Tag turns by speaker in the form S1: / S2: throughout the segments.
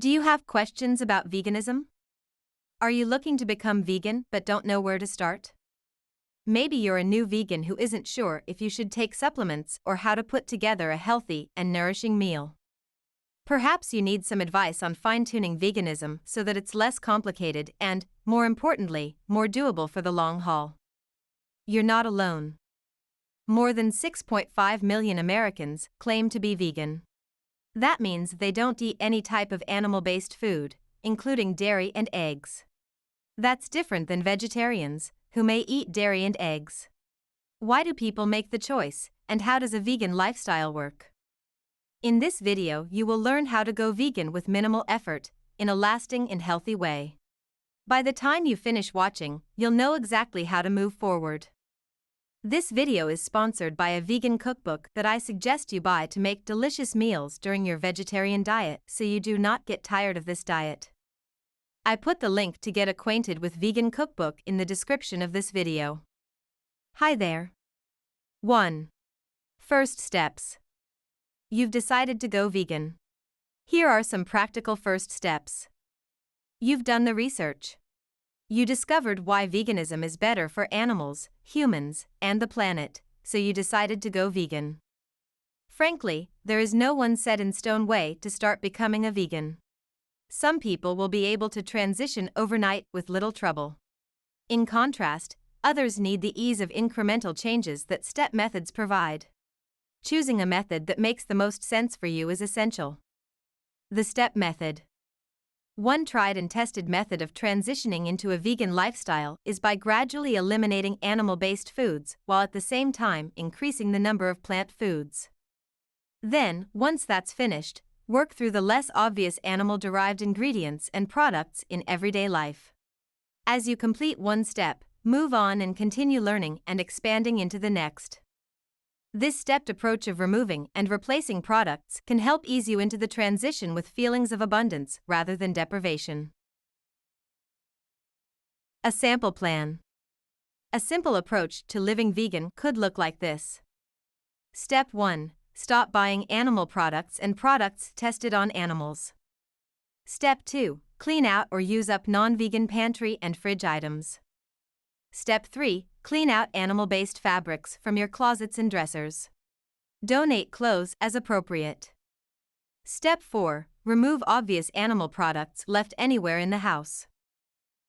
S1: Do you have questions about veganism? Are you looking to become vegan but don't know where to start? Maybe you're a new vegan who isn't sure if you should take supplements or how to put together a healthy and nourishing meal. Perhaps you need some advice on fine-tuning veganism so that it's less complicated and, more importantly, more doable for the long haul. You're not alone. More than 6.5 million Americans claim to be vegan. That means they don't eat any type of animal-based food, including dairy and eggs. That's different than vegetarians, who may eat dairy and eggs. Why do people make the choice, and how does a vegan lifestyle work? In this video, you will learn how to go vegan with minimal effort, in a lasting and healthy way. By the time you finish watching, you'll know exactly how to move forward. This video is sponsored by a vegan cookbook that I suggest you buy to make delicious meals during your vegetarian diet so you do not get tired of this diet. I put the link to get acquainted with Vegan Cookbook in the description of this video. Hi there. 1. First steps. You've decided to go vegan. Here are some practical first steps. You've done the research. You discovered why veganism is better for animals, humans, and the planet, so you decided to go vegan. Frankly, there is no one set-in-stone way to start becoming a vegan. Some people will be able to transition overnight with little trouble. In contrast, others need the ease of incremental changes that step methods provide. Choosing a method that makes the most sense for you is essential. The step method. One tried and tested method of transitioning into a vegan lifestyle is by gradually eliminating animal-based foods while at the same time increasing the number of plant foods. Then, once that's finished, work through the less obvious animal-derived ingredients and products in everyday life. As you complete one step, move on and continue learning and expanding into the next. This stepped approach of removing and replacing products can help ease you into the transition with feelings of abundance rather than deprivation. A sample plan. A simple approach to living vegan could look like this. Step 1. Stop buying animal products and products tested on animals. Step 2. Clean out or use up non-vegan pantry and fridge items. Step 3. Clean out animal-based fabrics from your closets and dressers. Donate clothes as appropriate. Step 4. Remove obvious animal products left anywhere in the house.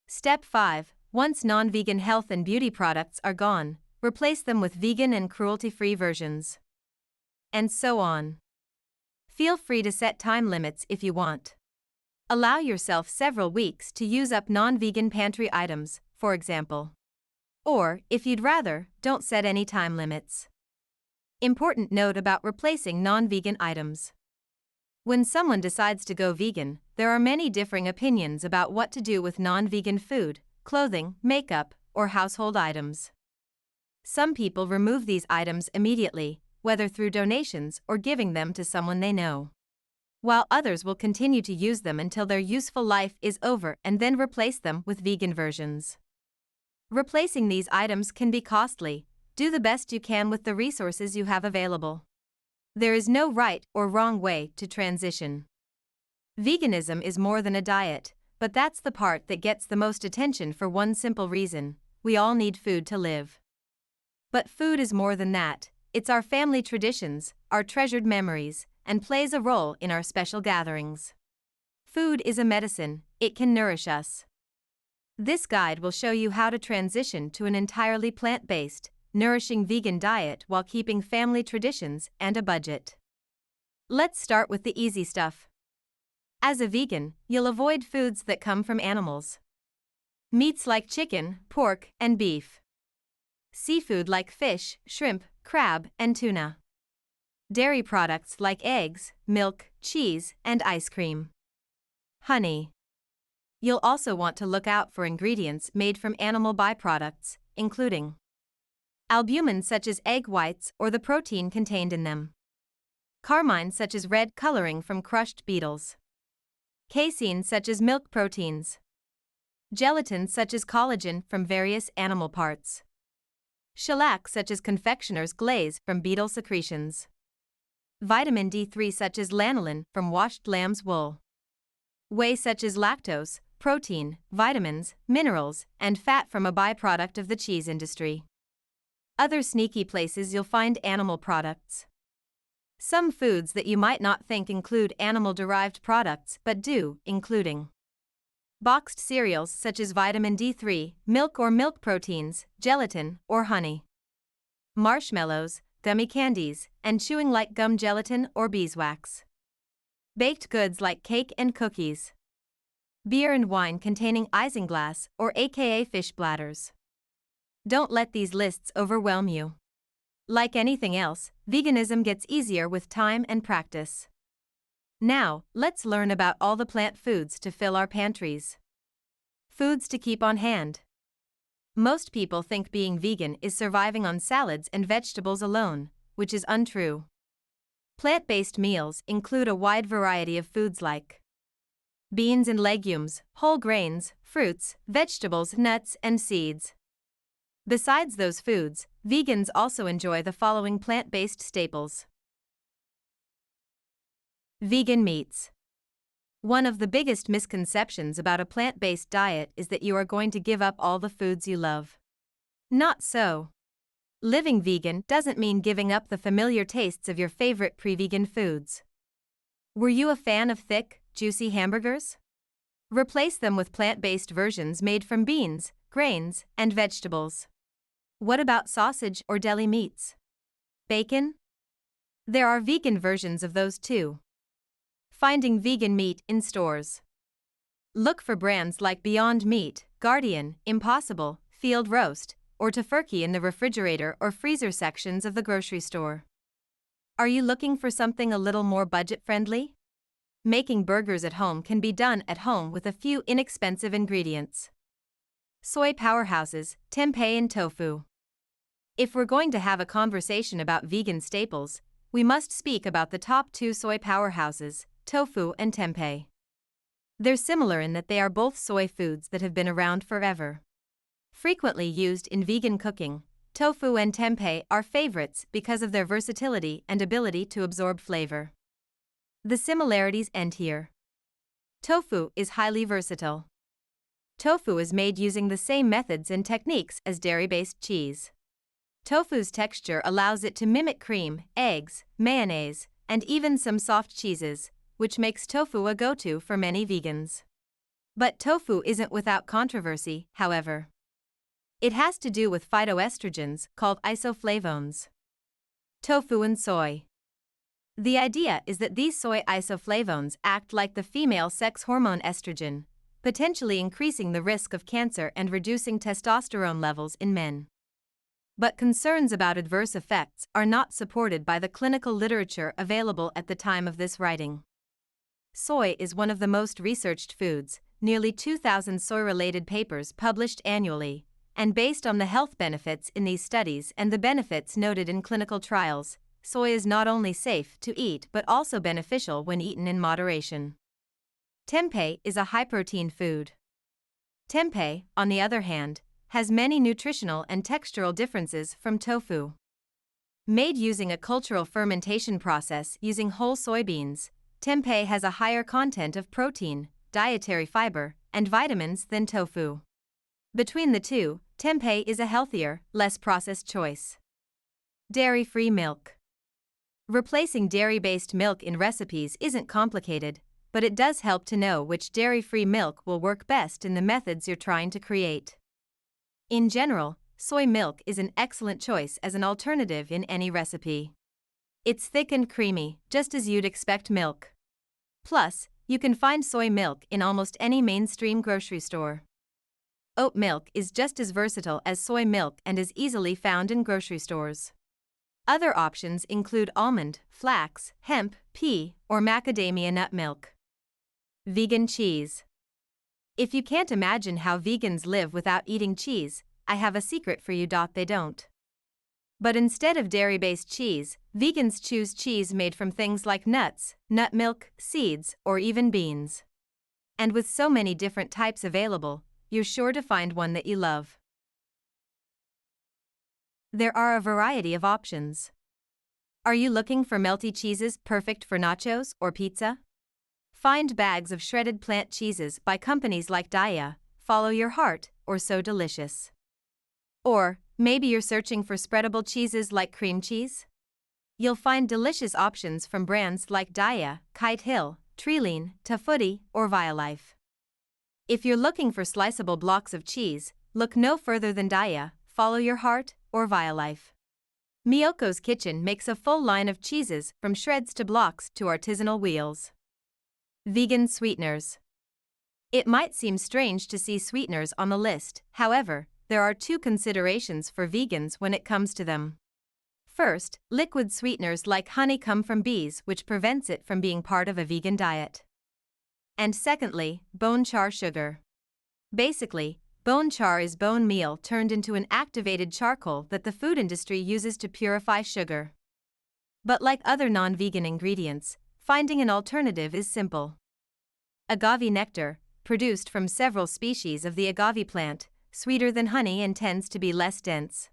S1: Step 5. Once non-vegan health and beauty products are gone, replace them with vegan and cruelty-free versions. And so on. Feel free to set time limits if you want. Allow yourself several weeks to use up non-vegan pantry items, for example. Or, if you'd rather, don't set any time limits. Important note about replacing non-vegan items. When someone decides to go vegan, there are many differing opinions about what to do with non-vegan food, clothing, makeup, or household items. Some people remove these items immediately, whether through donations or giving them to someone they know. While others will continue to use them until their useful life is over and then replace them with vegan versions. Replacing these items can be costly. Do the best you can with the resources you have available. There is no right or wrong way to transition. Veganism is more than a diet, but that's the part that gets the most attention for one simple reason: we all need food to live. But food is more than that. It's our family traditions, our treasured memories, and plays a role in our special gatherings. Food is a medicine. It can nourish us. This guide will show you how to transition to an entirely plant-based, nourishing vegan diet while keeping family traditions and a budget. Let's start with the easy stuff. As a vegan, you'll avoid foods that come from animals. Meats like chicken, pork, and beef. Seafood like fish, shrimp, crab, and tuna. Dairy products like eggs, milk, cheese, and ice cream. Honey. You'll also want to look out for ingredients made from animal byproducts, including albumin such as egg whites or the protein contained in them, carmine such as red coloring from crushed beetles, casein such as milk proteins, gelatin such as collagen from various animal parts, shellac such as confectioner's glaze from beetle secretions, vitamin D3 such as lanolin from washed lamb's wool. Whey such as lactose, protein, vitamins, minerals, and fat from a byproduct of the cheese industry. Other sneaky places you'll find animal products. Some foods that you might not think include animal-derived products but do, including boxed cereals such as vitamin D3, milk or milk proteins, gelatin, or honey. Marshmallows, gummy candies, and chewing like gum gelatin or beeswax. Baked goods like cake and cookies. Beer and wine containing isinglass or aka fish bladders. Don't let these lists overwhelm you. Like anything else, veganism gets easier with time and practice. Now, let's learn about all the plant foods to fill our pantries. Foods to keep on hand. Most people think being vegan is surviving on salads and vegetables alone, which is untrue. Plant-based meals include a wide variety of foods like beans and legumes, whole grains, fruits, vegetables, nuts, and seeds. Besides those foods, vegans also enjoy the following plant-based staples. Vegan meats. One of the biggest misconceptions about a plant-based diet is that you are going to give up all the foods you love. Not so. Living vegan doesn't mean giving up the familiar tastes of your favorite pre-vegan foods. Were you a fan of thick, juicy hamburgers? Replace them with plant-based versions made from beans, grains, and vegetables. What about sausage or deli meats? Bacon? There are vegan versions of those too. Finding vegan meat in stores. Look for brands like Beyond Meat, Guardian, Impossible, Field Roast, or Tofurky in the refrigerator or freezer sections of the grocery store. Are you looking for something a little more budget-friendly? Making burgers at home can be done at home with a few inexpensive ingredients. Soy powerhouses, tempeh and tofu. If we're going to have a conversation about vegan staples, we must speak about the top two soy powerhouses, tofu and tempeh. They're similar in that they are both soy foods that have been around forever. Frequently used in vegan cooking, tofu and tempeh are favorites because of their versatility and ability to absorb flavor. The similarities end here. Tofu is highly versatile. Tofu is made using the same methods and techniques as dairy-based cheese. Tofu's texture allows it to mimic cream, eggs, mayonnaise, and even some soft cheeses, which makes tofu a go-to for many vegans. But tofu isn't without controversy, however. It has to do with phytoestrogens called isoflavones. Tofu and soy. The idea is that these soy isoflavones act like the female sex hormone estrogen, potentially increasing the risk of cancer and reducing testosterone levels in men. But concerns about adverse effects are not supported by the clinical literature available at the time of this writing. Soy is one of the most researched foods, nearly 2,000 soy-related papers published annually, and based on the health benefits in these studies and the benefits noted in clinical trials, soy is not only safe to eat but also beneficial when eaten in moderation. Tempeh is a high-protein food. Tempeh, on the other hand, has many nutritional and textural differences from tofu. Made using a cultural fermentation process using whole soybeans, tempeh has a higher content of protein, dietary fiber, and vitamins than tofu. Between the two, tempeh is a healthier, less processed choice. Dairy-free milk. Replacing dairy-based milk in recipes isn't complicated, but it does help to know which dairy-free milk will work best in the methods you're trying to create. In general, soy milk is an excellent choice as an alternative in any recipe. It's thick and creamy, just as you'd expect milk. Plus, you can find soy milk in almost any mainstream grocery store. Oat milk is just as versatile as soy milk and is easily found in grocery stores. Other options include almond, flax, hemp, pea, or macadamia nut milk. Vegan cheese. If you can't imagine how vegans live without eating cheese, I have a secret for you. They don't. But instead of dairy-based cheese, vegans choose cheese made from things like nuts, nut milk, seeds, or even beans. And with so many different types available, you're sure to find one that you love. There are a variety of options. Are you looking for melty cheeses perfect for nachos or pizza? Find bags of shredded plant cheeses by companies like Daiya, Follow Your Heart, or So Delicious. Or, maybe you're searching for spreadable cheeses like cream cheese? You'll find delicious options from brands like Daiya, Kite Hill, Treeline, Tafuti, or Violife. If you're looking for sliceable blocks of cheese, look no further than Daiya, Follow Your Heart, or Violife. Miyoko's Kitchen makes a full line of cheeses from shreds to blocks to artisanal wheels. Vegan sweeteners. It might seem strange to see sweeteners on the list, however, there are two considerations for vegans when it comes to them. First, liquid sweeteners like honey come from bees, which prevents it from being part of a vegan diet. And secondly, bone char sugar. Basically, bone char is bone meal turned into an activated charcoal that the food industry uses to purify sugar. But like other non-vegan ingredients, finding an alternative is simple. Agave nectar, produced from several species of the agave plant, sweeter than honey and tends to be less dense.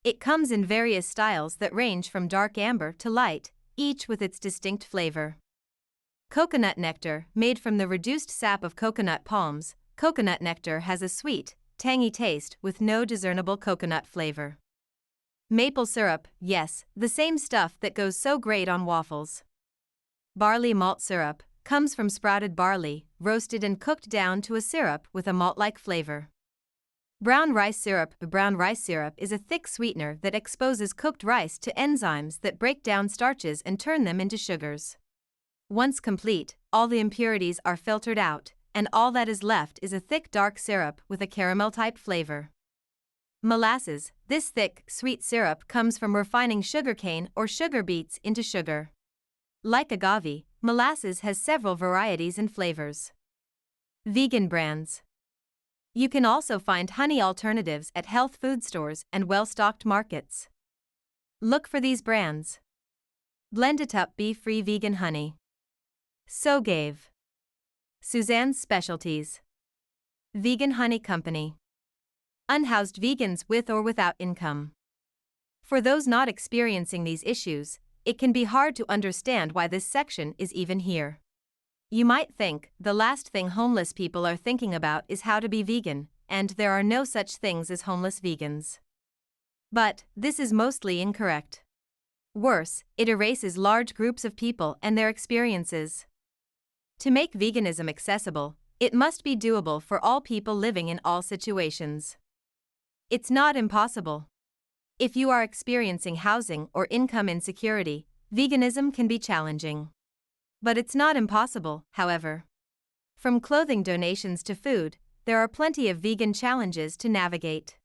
S1: It comes in various styles that range from dark amber to light, each with its distinct flavor. Coconut nectar, made from the reduced sap of coconut palms, coconut nectar has a sweet, tangy taste with no discernible coconut flavor. Maple syrup, yes, the same stuff that goes so great on waffles. Barley malt syrup, comes from sprouted barley, roasted and cooked down to a syrup with a malt-like flavor. Brown rice syrup. Brown rice syrup is a thick sweetener that exposes cooked rice to enzymes that break down starches and turn them into sugars. Once complete, all the impurities are filtered out, and all that is left is a thick dark syrup with a caramel-type flavor. Molasses. This thick, sweet syrup comes from refining sugarcane or sugar beets into sugar. Like agave, molasses has several varieties and flavors. Vegan brands. You can also find honey alternatives at health food stores and well-stocked markets. Look for these brands. Blend It Up Be Free Vegan Honey. So Gave. Suzanne's Specialties. Vegan Honey Company. Unhoused vegans with or without income. For those not experiencing these issues, it can be hard to understand why this section is even here. You might think the last thing homeless people are thinking about is how to be vegan, and there are no such things as homeless vegans. But this is mostly incorrect. Worse, it erases large groups of people and their experiences. To make veganism accessible, it must be doable for all people living in all situations. It's not impossible. If you are experiencing housing or income insecurity, veganism can be challenging. But it's not impossible, however. From clothing donations to food, there are plenty of vegan challenges to navigate.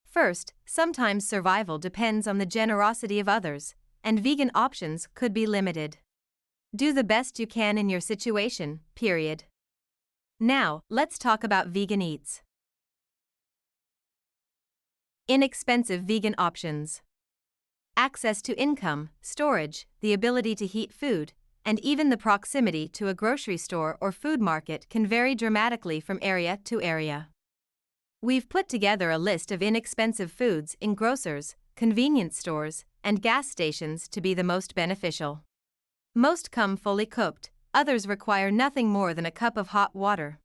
S1: First, sometimes survival depends on the generosity of others, and vegan options could be limited. Do the best you can in your situation, period. Now, let's talk about vegan eats. Inexpensive vegan options. Access to income, storage, the ability to heat food, and even the proximity to a grocery store or food market can vary dramatically from area to area. We've put together a list of inexpensive foods in grocers, convenience stores, and gas stations to be the most beneficial. Most come fully cooked, others require nothing more than a cup of hot water.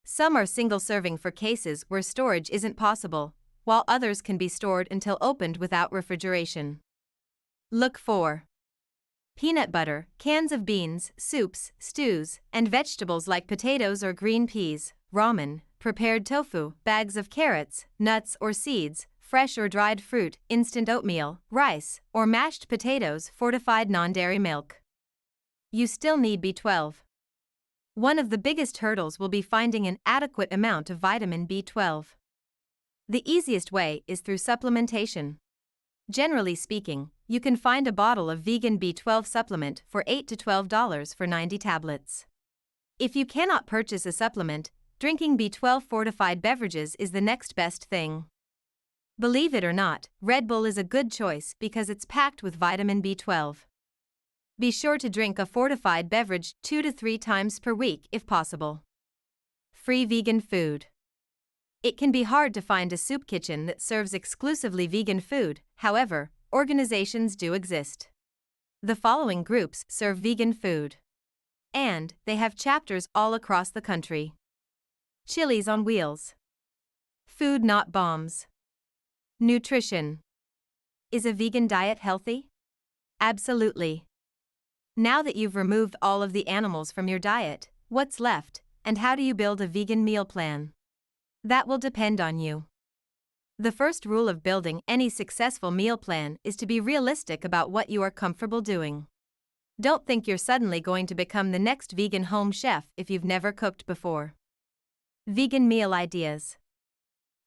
S1: Some are single-serving for cases where storage isn't possible, while others can be stored until opened without refrigeration. Look for peanut butter, cans of beans, soups, stews, and vegetables like potatoes or green peas, ramen, prepared tofu, bags of carrots, nuts or seeds, fresh or dried fruit, instant oatmeal, rice, or mashed potatoes, fortified non-dairy milk. You still need B12. One of the biggest hurdles will be finding an adequate amount of vitamin B12. The easiest way is through supplementation. Generally speaking, you can find a bottle of vegan B12 supplement for $8 to $12 for 90 tablets. If you cannot purchase a supplement, drinking B12 fortified beverages is the next best thing. Believe it or not, Red Bull is a good choice because it's packed with vitamin B12. Be sure to drink a fortified beverage 2 to 3 times per week if possible. Free vegan food. It can be hard to find a soup kitchen that serves exclusively vegan food, however, organizations do exist. The following groups serve vegan food. And they have chapters all across the country. Chilies on wheels. Food not bombs. Nutrition. Is a vegan diet healthy? Absolutely. Now that you've removed all of the animals from your diet, what's left, and how do you build a vegan meal plan? That will depend on you. The first rule of building any successful meal plan is to be realistic about what you are comfortable doing. Don't think you're suddenly going to become the next vegan home chef if you've never cooked before. Vegan meal ideas.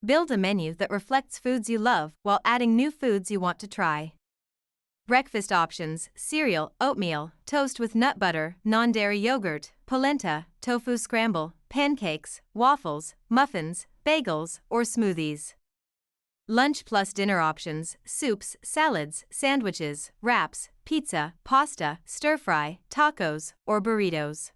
S1: Build a menu that reflects foods you love while adding new foods you want to try. Breakfast options: cereal, oatmeal, toast with nut butter, non-dairy yogurt, polenta, tofu scramble, pancakes, waffles, muffins, bagels, or smoothies. Lunch plus dinner options: soups, salads, sandwiches, wraps, pizza, pasta, stir-fry, tacos, or burritos.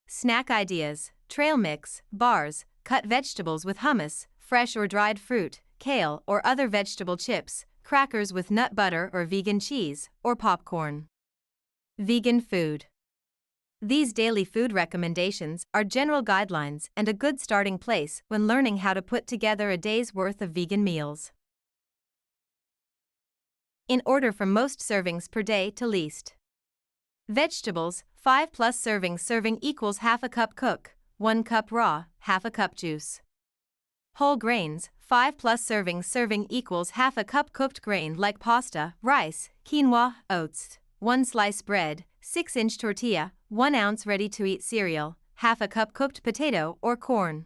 S1: Snack ideas: trail mix, bars, cut vegetables with hummus, fresh or dried fruit, kale or other vegetable chips, crackers with nut butter or vegan cheese, or popcorn. Vegan food. These daily food recommendations are general guidelines and a good starting place when learning how to put together a day's worth of vegan meals. In order from most servings per day to least. Vegetables: 5 plus servings. Serving equals half a cup cook, 1 cup raw, half a cup juice. Whole grains: 5 plus servings. Serving equals half a cup cooked grain like pasta, rice, quinoa, oats. 1 slice bread, 6-inch tortilla, 1 ounce ready-to-eat cereal, half a cup cooked potato or corn.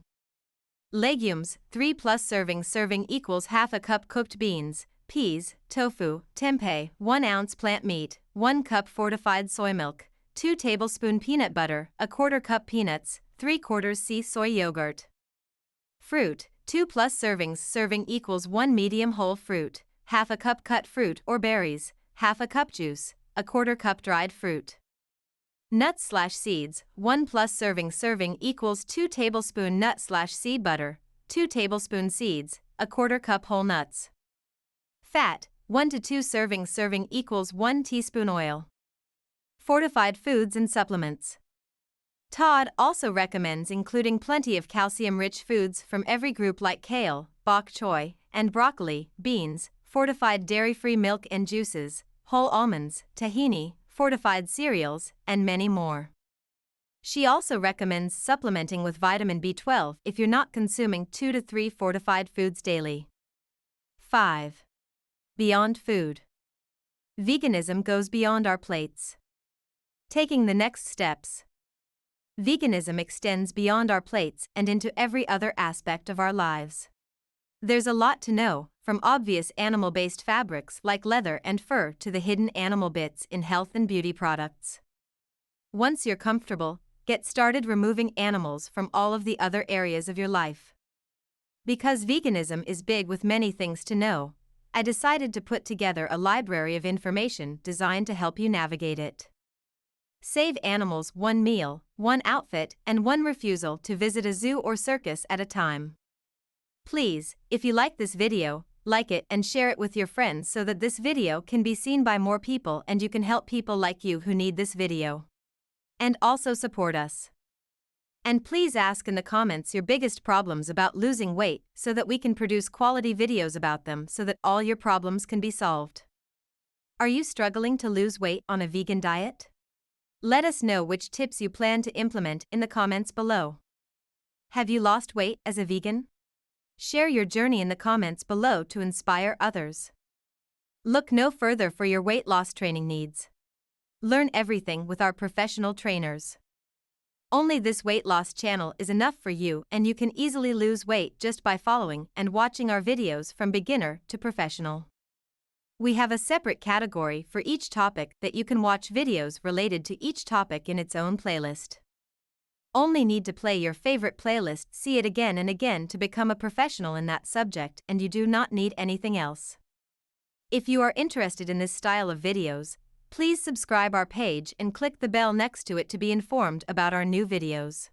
S1: Legumes: 3 plus servings. Serving equals half a cup cooked beans, peas, tofu, tempeh, 1 ounce plant meat, 1 cup fortified soy milk, 2 tablespoon peanut butter, 1/4 cup peanuts, 3/4 sea soy yogurt. Fruit: 2 plus servings. Serving equals 1 medium whole fruit, half a cup cut fruit or berries, half a cup juice, 1/4 cup dried fruit. Nuts/seeds: 1 plus servings. Serving equals 2 tablespoon nut/seed butter, 2 tablespoon seeds, 1/4 cup whole nuts. Fat: 1 to 2 servings. Serving equals 1 teaspoon oil. Fortified foods and supplements. Todd also recommends including plenty of calcium-rich foods from every group like kale, bok choy, and broccoli, beans, fortified dairy-free milk and juices, whole almonds, tahini, fortified cereals, and many more. She also recommends supplementing with vitamin B12 if you're not consuming 2 to 3 fortified foods daily. 5. Beyond food. Veganism goes beyond our plates. Taking the next steps. Veganism extends beyond our plates and into every other aspect of our lives. There's a lot to know, from obvious animal-based fabrics like leather and fur to the hidden animal bits in health and beauty products. Once you're comfortable, get started removing animals from all of the other areas of your life. Because veganism is big with many things to know, I decided to put together a library of information designed to help you navigate it. Save animals: 1 meal, 1 outfit, and 1 refusal to visit a zoo or circus at a time. Please, if you like this video, like it and share it with your friends so that this video can be seen by more people and you can help people like you who need this video. And also support us. And please ask in the comments your biggest problems about losing weight so that we can produce quality videos about them so that all your problems can be solved. Are you struggling to lose weight on a vegan diet? Let us know which tips you plan to implement in the comments below. Have you lost weight as a vegan? Share your journey in the comments below to inspire others. Look no further for your weight loss training needs. Learn everything with our professional trainers. Only this weight loss channel is enough for you, and you can easily lose weight just by following and watching our videos from beginner to professional. We have a separate category for each topic that you can watch videos related to each topic in its own playlist. Only need to play your favorite playlist, see it again and again to become a professional in that subject, and you do not need anything else. If you are interested in this style of videos, please subscribe our page and click the bell next to it to be informed about our new videos.